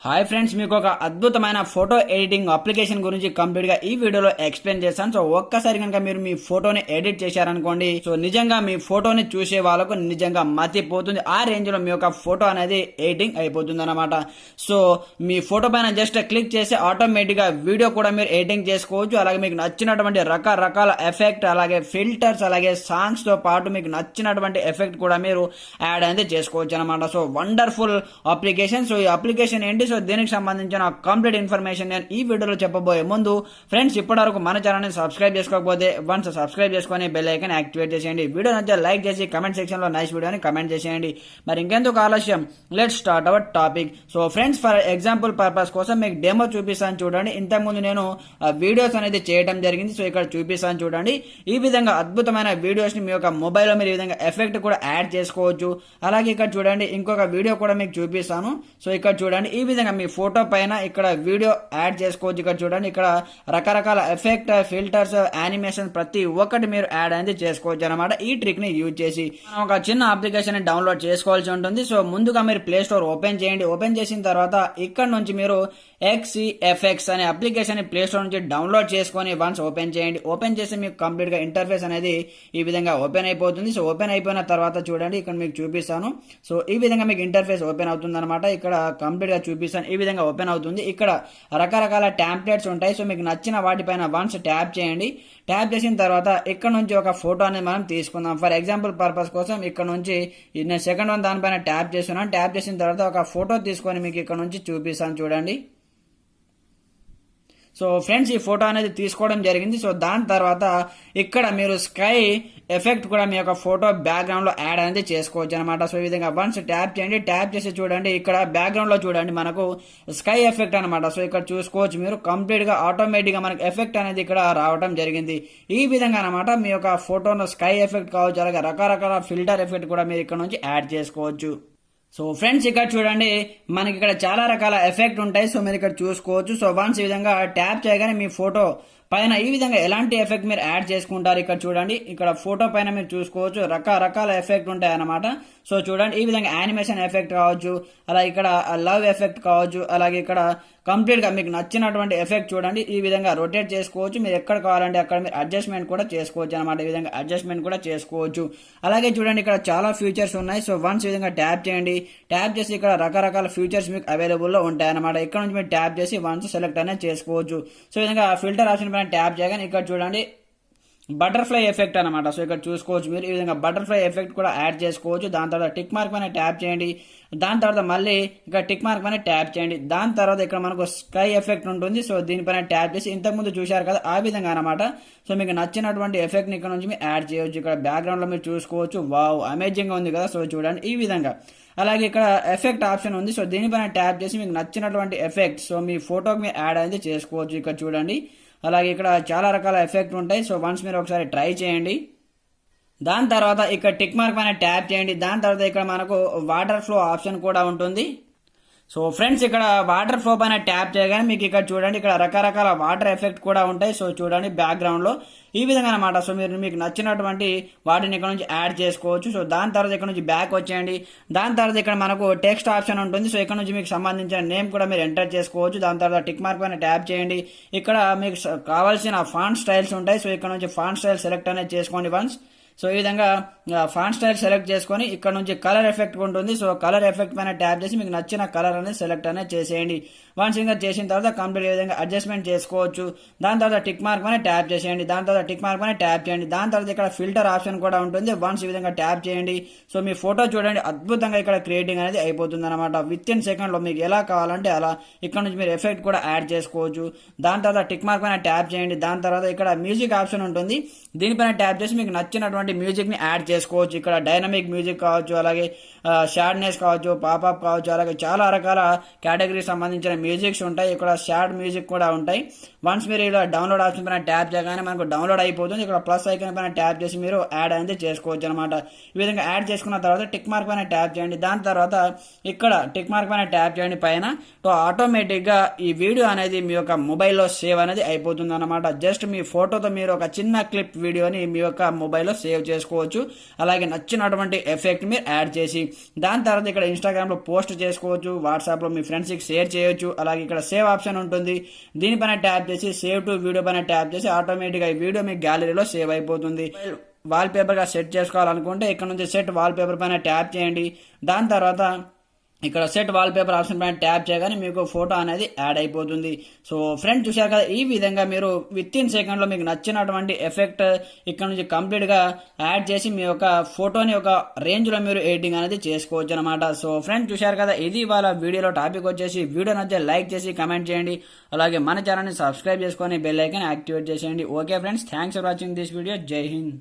Hi friends, మీకు ఒక అద్భుతమైన ఫోటో ఎడిటింగ్ అప్లికేషన్ గురించి కంప్లీట్ గా ఈ వీడియోలో ఎక్స్ప్లెయిన్ చేస్తాను. సో ఒక్కసారి కనుక మీరు మీ ఫోటోని ఎడిట్ చేశారనుకోండి, సో నిజంగా మీ ఫోటోని చూసే వాళ్ళకు నిజంగా మతిపోతుంది. ఆ రేంజ్ లో మీ యొక్క ఫోటో అనేది ఎడిటింగ్ అయిపోతుంది అనమాట. సో మీ ఫోటో పైన జస్ట్ క్లిక్ చేసి ఆటోమేటిక్ గా వీడియో కూడా మీరు ఎడిటింగ్ చేసుకోవచ్చు. అలాగే మీకు నచ్చినటువంటి రకరకాల ఎఫెక్ట్, అలాగే ఫిల్టర్స్, అలాగే సాంగ్స్ తో పాటు మీకు నచ్చినటువంటి ఎఫెక్ట్ కూడా మీరు యాడ్ అనేది చేసుకోవచ్చు అనమాట. So wonderful application. సో ఈ అప్లికేషన్ ఏంటి, సో దీనికి సంబంధించిన కంప్లీట్ ఇన్ఫర్మేషన్ నేను ఈ వీడియోలో చెప్పబోయే ముందు ఫ్రెండ్స్, ఇప్పటివరకు మన ఛానల్ని సబ్స్క్రైబ్ చేసుకోకపోతే వన్స్ సబ్స్క్రైబ్ చేసుకొని బెల్ ఐకాన్ యాక్టివేట్ చేసేయండి. వీడియో నచ్చితే లైక్ చేసి కమెంట్ సెక్షన్ లో నైస్ వీడియోని కమెంట్ చేసేయండి. మరి ఇంకెందుకు ఆలస్యం, let's start our topic. So friends, for example purpose కోసం మీకు డెమో చూపిస్తాను చూడండి. ఇంతకుముందు నేను వీడియోస్ అనేది చేయడం జరిగింది. సో ఇక్కడ చూపిస్తాను చూడండి. ఈ విధంగా అద్భుతమైన వీడియోస్ ని మీ యొక్క మొబైల్లో మీరు ఈ విధంగా ఎఫెక్ట్ కూడా యాడ్ చేసుకోవచ్చు. అలాగే ఇక్కడ చూడండి, ఇంకొక వీడియో కూడా మీకు చూపిస్తాను. సో ఇక్కడ చూడండి, ఈ విధంగా మీ ఫోటో పైన ఇక్కడ వీడియో యాడ్ చేసుకోవచ్చు. ఇక్కడ చూడండి, ఇక్కడ రకరకాల ఎఫెక్ట్, ఫిల్టర్స్, యానిమేషన్ ప్రతి ఒక్కటి మీరు యాడ్ అనేది చేసుకోవచ్చు అనమాట. ఈ ట్రిక్ ని యూజ్ చేసి ఒక చిన్న అప్లికేషన్ డౌన్లోడ్ చేసుకోవాల్సి ఉంటుంది. సో ముందుగా మీరు ప్లే స్టోర్ ఓపెన్ చేయండి. ఓపెన్ చేసిన తర్వాత ఇక్కడ నుంచి మీరు XCFX అనే అప్లికేషన్ ప్లే స్టోర్ నుంచి డౌన్లోడ్ చేసుకొని వన్స్ ఓపెన్ చేయండి. ఓపెన్ చేసి మీకు కంప్లీట్ గా ఇంటర్ఫేస్ అనేది ఈ విధంగా ఓపెన్ అయిపోతుంది. సో ఓపెన్ అయిపోయిన తర్వాత చూడండి, ఇక్కడ మీకు చూపిస్తాను. సో ఈ విధంగా మీకు ఇంటర్ఫేస్ ఓపెన్ అవుతుంది అనమాట. ఇక్కడ కంప్లీట్ గా చూపిస్తాను. ఈ విధంగా ఓపెన్ అవుతుంది. ఇక్కడ రకరకాల టెంప్లెట్స్ ఉంటాయి. సో మీకు నచ్చిన వాటిపైన వన్స్ ట్యాప్ చేయండి. ట్యాప్ చేసిన తర్వాత ఇక్కడ నుంచి ఒక ఫోటో అనేది మనం తీసుకుందాం. ఫర్ ఎగ్జాంపుల్ పర్పస్ కోసం ఇక్కడ నుంచి నేను సెకండ్ వన్ దానిపైన ట్యాప్ చేస్తున్నాను. ట్యాప్ చేసిన తర్వాత ఒక ఫోటో తీసుకొని మీకు ఇక్కడ నుంచి చూపిస్తాను చూడండి. సో ఫ్రెండ్స్, ఈ ఫోటో అనేది తీసుకోవడం జరిగింది. సో దాని తర్వాత ఇక్కడ మీరు స్కై ఎఫెక్ట్ కూడా మీ యొక్క ఫోటో బ్యాక్గ్రౌండ్ లో యాడ్ అనేది చేసుకోవచ్చు అనమాట. సో ఈ విధంగా వన్స్ ట్యాప్ చేయండి. ట్యాప్ చేసి చూడండి, ఇక్కడ బ్యాక్గ్రౌండ్ లో చూడండి మనకు స్కై ఎఫెక్ట్ అనమాట. సో ఇక్కడ చూసుకోవచ్చు మీరు కంప్లీట్ గా ఆటోమేటిక్ గా మనకి ఎఫెక్ట్ అనేది ఇక్కడ రావడం జరిగింది. ఈ విధంగా అనమాట మీ యొక్క ఫోటోను స్కై ఎఫెక్ట్ కావచ్చు, అలాగే రకరకాల ఫిల్టర్ ఎఫెక్ట్ కూడా మీరు ఇక్కడ నుంచి యాడ్ చేసుకోవచ్చు. సో ఫ్రెండ్స్, ఇక్కడ చూడండి, మనకి ఇక్కడ చాలా రకాల ఎఫెక్ట్ ఉంటాయి. సో మీరు ఇక్కడ చూసుకోవచ్చు. సో వన్స్ ఈ విధంగా ట్యాప్ చేయగానే మీ ఫోటో పైన ఈ విధంగా ఎలాంటి ఎఫెక్ట్ మీరు యాడ్ చేసుకుంటారు. ఇక్కడ చూడండి, ఇక్కడ ఫోటో పైన మీరు చూసుకోవచ్చు రకరకాల ఎఫెక్ట్ ఉంటాయి అన్నమాట. సో చూడండి, ఈ విధంగా యానిమేషన్ ఎఫెక్ట్ కావచ్చు, అలాగే ఇక్కడ లవ్ ఎఫెక్ట్ కావచ్చు, అలాగే ఇక్కడ కంప్లీట్ గా మీకు నచ్చినటువంటి ఎఫెక్ట్ చూడండి ఈ విధంగా రొటేట్ చేసుకోవచ్చు. మీరు ఎక్కడ కావాలంటే అక్కడ మీరు అడ్జస్ట్మెంట్ కూడా చేసుకోవచ్చు అనమాట. ఈ విధంగా అడ్జస్ట్మెంట్ కూడా చేసుకోవచ్చు. అలాగే చూడండి, ఇక్కడ చాలా ఫీచర్స్ ఉన్నాయి. సో వన్స్ ఈ విధంగా ట్యాప్ చేయండి. ట్యాప్ చేసి ఇక్కడ రకరకాల ఫీచర్స్ మీకు అవైలబుల్ లో ఉంటాయి అనమాట. ఇక్కడ నుంచి మీరు ట్యాప్ చేసి వన్స్ సెలెక్ట్ అనేది చేసుకోవచ్చు. సో ఈ విధంగా ఫిల్టర్ ఆప్షన్ పైన ట్యాప్ చేయగానే ఇక్కడ చూడండి బటర్ఫ్లై ఎఫెక్ట్ అనమాట. సో ఇక్కడ చూసుకోవచ్చు మీరు ఈ విధంగా బటర్ఫ్లై ఎఫెక్ట్ కూడా యాడ్ చేసుకోవచ్చు. దాని తర్వాత టిక్ మార్క్ పైన ట్యాప్ చేయండి. దాని తర్వాత మళ్ళీ ఇక్కడ టిక్ మార్క్ పైన ట్యాప్ చేయండి. దాని తర్వాత ఇక్కడ మనకు స్కై ఎఫెక్ట్ ఉంటుంది. సో దీనిపైన ట్యాప్ చేసి ఇంతకుముందు చూశారు కదా, ఆ విధంగా అనమాట. సో మీకు నచ్చినటువంటి ఎఫెక్ట్ ని ఇక్కడ నుంచి మీరు యాడ్ చేయవచ్చు. ఇక్కడ బ్యాక్గ్రౌండ్ లో మీరు చూసుకోవచ్చు. వావ్, అమేజింగ్ గా ఉంది కదా. సో చూడండి ఈ విధంగా. అలాగే ఇక్కడ ఎఫెక్ట్ ఆప్షన్ ఉంది. సో దీనిపైన ట్యాప్ చేసి మీకు నచ్చినటువంటి ఎఫెక్ట్ సో మీ ఫోటోకి మీరు యాడ్ అనేది చేసుకోవచ్చు. ఇక్కడ చూడండి, అలాగే ఇక్కడ చాలా రకాల ఎఫెక్ట్ ఉంటాయి. సో వన్స్ మీరు ఒకసారి ట్రై చేయండి. దాని తర్వాత ఇక్కడ టిక్ మార్క్ పైన ట్యాప్ చేయండి. దాని తర్వాత ఇక్కడ మనకు వాటర్ ఫ్లో ఆప్షన్ కూడా ఉంటుంది. సో ఫ్రెండ్స్, ఇక్కడ వాటర్ ఫ్లో పైన ట్యాప్ చేయగానే మీకు ఇక్కడ చూడండి, ఇక్కడ రకరకాల వాటర్ ఎఫెక్ట్ కూడా ఉంటాయి. సో చూడండి బ్యాక్గ్రౌండ్ లో ఈ విధంగా అనమాట. సో మీరు మీకు నచ్చినటువంటి వాటిని ఇక్కడ నుంచి యాడ్ చేసుకోవచ్చు. సో దాని తర్వాత ఇక్కడ నుంచి బ్యాక్ వచ్చేయండి. దాని తర్వాత ఇక్కడ మనకు టెక్స్ట్ ఆప్షన్ ఉంటుంది. సో ఇక్కడ నుంచి మీకు సంబంధించిన నేమ్ కూడా మీరు ఎంటర్ చేసుకోవచ్చు. దాని తర్వాత టిక్ మార్క్ పైన ట్యాప్ చేయండి. ఇక్కడ మీకు కావాల్సిన ఫాంట్ స్టైల్స్ ఉంటాయి. సో ఇక్కడ నుంచి ఫాంట్ స్టైల్ సెలెక్ట్ అనేది చేసుకోండి వన్స్. సో ఈ విధంగా ఫాంట్ స్టైల్ సెలెక్ట్ చేసుకొని ఇక్కడ నుంచి కలర్ ఎఫెక్ట్ ఉంటుంది. సో కలర్ ఎఫెక్ట్ పైన ట్యాప్ చేసి మీకు నచ్చిన కలర్ అనేది సెలెక్ట్ అనేది చేసేయండి. వన్స్ ఇంకా చేసిన తర్వాత కంప్లీట్ ఈ విధంగా అడ్జస్ట్మెంట్ చేసుకోవచ్చు. దాని తర్వాత టిక్ మార్క్ పైన ట్యాప్ చేసేయండి. దాని తర్వాత టిక్ మార్క్ పైన ట్యాప్ చేయండి. దాని తర్వాత ఇక్కడ ఫిల్టర్ ఆప్షన్ కూడా ఉంటుంది. వన్స్ ఈ విధంగా ట్యాప్ చేయండి. సో మీ ఫోటో చూడండి అద్భుతంగా ఇక్కడ క్రియేటింగ్ అనేది అయిపోతుంది అనమాట. విత్ ఇన్ సెకండ్ లో మీకు ఎలా కావాలంటే అలా ఇక్కడ నుంచి మీరు ఎఫెక్ట్ కూడా యాడ్ చేసుకోవచ్చు. దాని తర్వాత టిక్ మార్క్ పైన ట్యాప్ చేయండి. దాని తర్వాత ఇక్కడ మ్యూజిక్ ఆప్షన్ ఉంటుంది. దీనిపైన ట్యాప్ చేసి మీకు నచ్చినటువంటి మ్యూజిక్ ని యాడ్ చేసుకోవచ్చు. ఇక్కడ డైనమిక్ మ్యూజిక్ కావచ్చు, అలాగే షాడ్నెస్ కావచ్చు, పాపప్ కావచ్చు, అలాగే చాలా రకాల కేటగిరీ సంబంధించిన మ్యూజిక్స్ ఉంటాయి, ఇక్కడ షార్ట్ మ్యూజిక్ కూడా ఉంటాయి. వన్స్ మీరు ఇలా డౌన్లోడ్ ఆప్షన్ పైన ట్యాప్ చేయగానే మనకు డౌన్లోడ్ అయిపోతుంది. ఇక్కడ ప్లస్ ఐకాన్ పైన ట్యాప్ చేసి మీరు యాడ్ అనేది చేసుకోవచ్చు అనమాట. ఈ విధంగా యాడ్ చేసుకున్న తర్వాత టిక్ మార్క్ పైన ట్యాప్ చేయండి. దాని తర్వాత ఇక్కడ టిక్ మార్క్ పైన ట్యాప్ చేయండి పైన. సో ఆటోమేటిక్గా ఈ వీడియో అనేది మీ యొక్క మొబైల్లో సేవ్ అనేది అయిపోతుంది అనమాట. జస్ట్ మీ ఫోటోతో మీరు ఒక చిన్న క్లిప్ వీడియోని మీ యొక్క మొబైల్లో సేవ్ చేసుకోవచ్చు. అలాగే నచ్చినటువంటి ఎఫెక్ట్ మీరు యాడ్ చేసి దాని తర్వాత ఇక్కడ ఇన్స్టాగ్రామ్లో పోస్ట్ చేసుకోవచ్చు, వాట్సాప్లో మీ ఫ్రెండ్స్కి షేర్ చేయొచ్చు. అలాగే ఇక్కడ సేవ్ ఆప్షన్ ఉంటుంది, దీనిపైన ట్యాప్ చేసి సేవ్ టు వీడియో పైన ట్యాప్ చేసి ఆటోమేటిక్గా ఈ వీడియో మీ గ్యాలరీలో సేవ్ అయిపోతుంది. వాల్ పేపర్గా సెట్ చేసుకోవాలనుకుంటే ఇక్కడ నుంచి సెట్ వాల్ పేపర్ పైన ట్యాప్ చేయండి. దాని తర్వాత ఇక్కడ సెట్ వాల్ పేపర్ ఆప్షన్ పైన ట్యాప్ చేయగానే మీకు ఫోటో అనేది యాడ్ అయిపోతుంది. సో ఫ్రెండ్స్ చూశారు కదా, ఈ విధంగా మీరు విత్ ఇన్ సెకండ్లో మీకు నచ్చినటువంటి ఎఫెక్ట్ ఇక్కడ నుంచి కంప్లీట్గా యాడ్ చేసి మీ యొక్క ఫోటోని ఒక రేంజ్లో మీరు ఎడిటింగ్ అనేది చేసుకోవచ్చు అనమాట. సో ఫ్రెండ్స్ చూశారు కదా, ఇది వాళ్ళ వీడియోలో టాపిక్ వచ్చేసి. వీడియో నచ్చితే లైక్ చేసి కమెంట్ చేయండి. అలాగే మన ఛానల్ని సబ్స్క్రైబ్ చేసుకొని బెల్ ఐకాన్ యాక్టివేట్ చేసేయండి. Okay friends, thanks for watching this video. జై హింద్.